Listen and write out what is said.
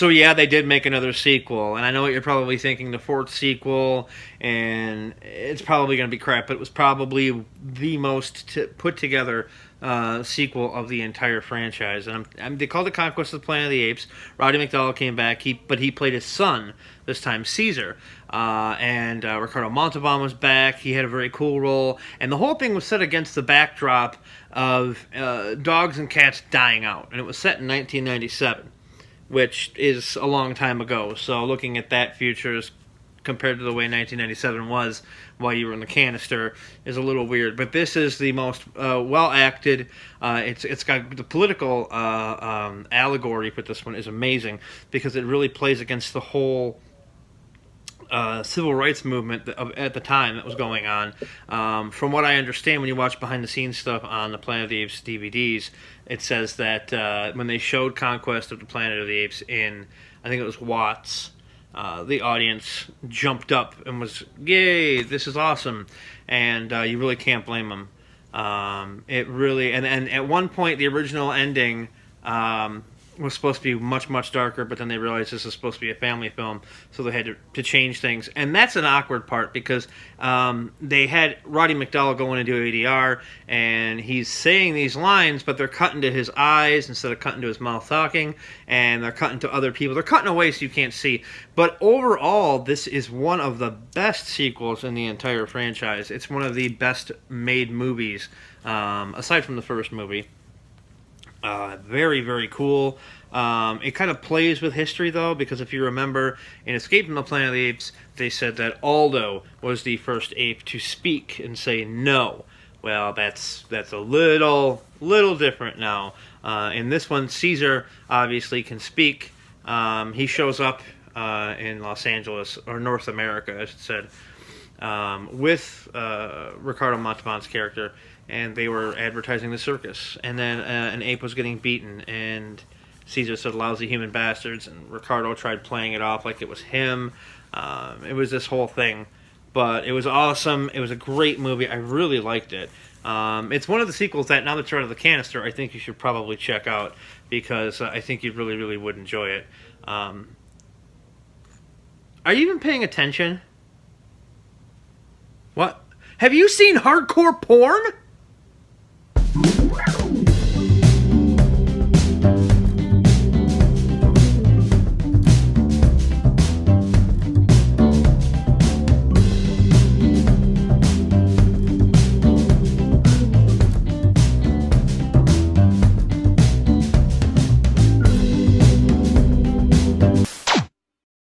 So yeah, they did make another sequel, and I know what you're probably thinking, the fourth sequel, and it's probably going to be crap, but it was probably the most put together sequel of the entire franchise. And they called it Conquest of the Planet of the Apes. Roddy McDowall came back, but he played his son this time, Caesar. And Ricardo Montalban was back. He had a very cool role, and the whole thing was set against the backdrop of dogs and cats dying out, and it was set in 1997, which is a long time ago. So looking at that future compared to the way 1997 was while you were in the canister is a little weird. But this is the most well acted. It's got the political allegory for this one is amazing because it really plays against the whole civil rights movement at the time that was going on. From what I understand, when you watch behind the scenes stuff on the Planet of the Apes DVDs, it says that when they showed Conquest of the Planet of the Apes in, I think it was Watts, the audience jumped up and was, yay, this is awesome. And you really can't blame them. It really, and at one point, the original ending was supposed to be much, much darker, but then they realized this is supposed to be a family film, so they had to change things. And that's an awkward part because they had Roddy McDowall going to do ADR, and he's saying these lines, but they're cutting to his eyes instead of cutting to his mouth talking, and they're cutting to other people. They're cutting away so you can't see. But overall, this is one of the best sequels in the entire franchise. It's one of the best made movies, aside from the first movie. Very, very cool. It kind of plays with history, though, because if you remember, in Escape from the Planet of the Apes, they said that Aldo was the first ape to speak and say no. Well, that's a little different now. In this one, Caesar obviously can speak. He shows up in Los Angeles, or North America, I should say, with Ricardo Montalban's character, and they were advertising the circus. And then an ape was getting beaten, and Caesar said, "Lousy human bastards," and Ricardo tried playing it off like it was him. It was this whole thing. But it was awesome. It was a great movie. I really liked it. It's one of the sequels that, now that it's out of the canister, I think you should probably check out, because I think you really, really would enjoy it. Are you even paying attention? What? Have you seen hardcore porn?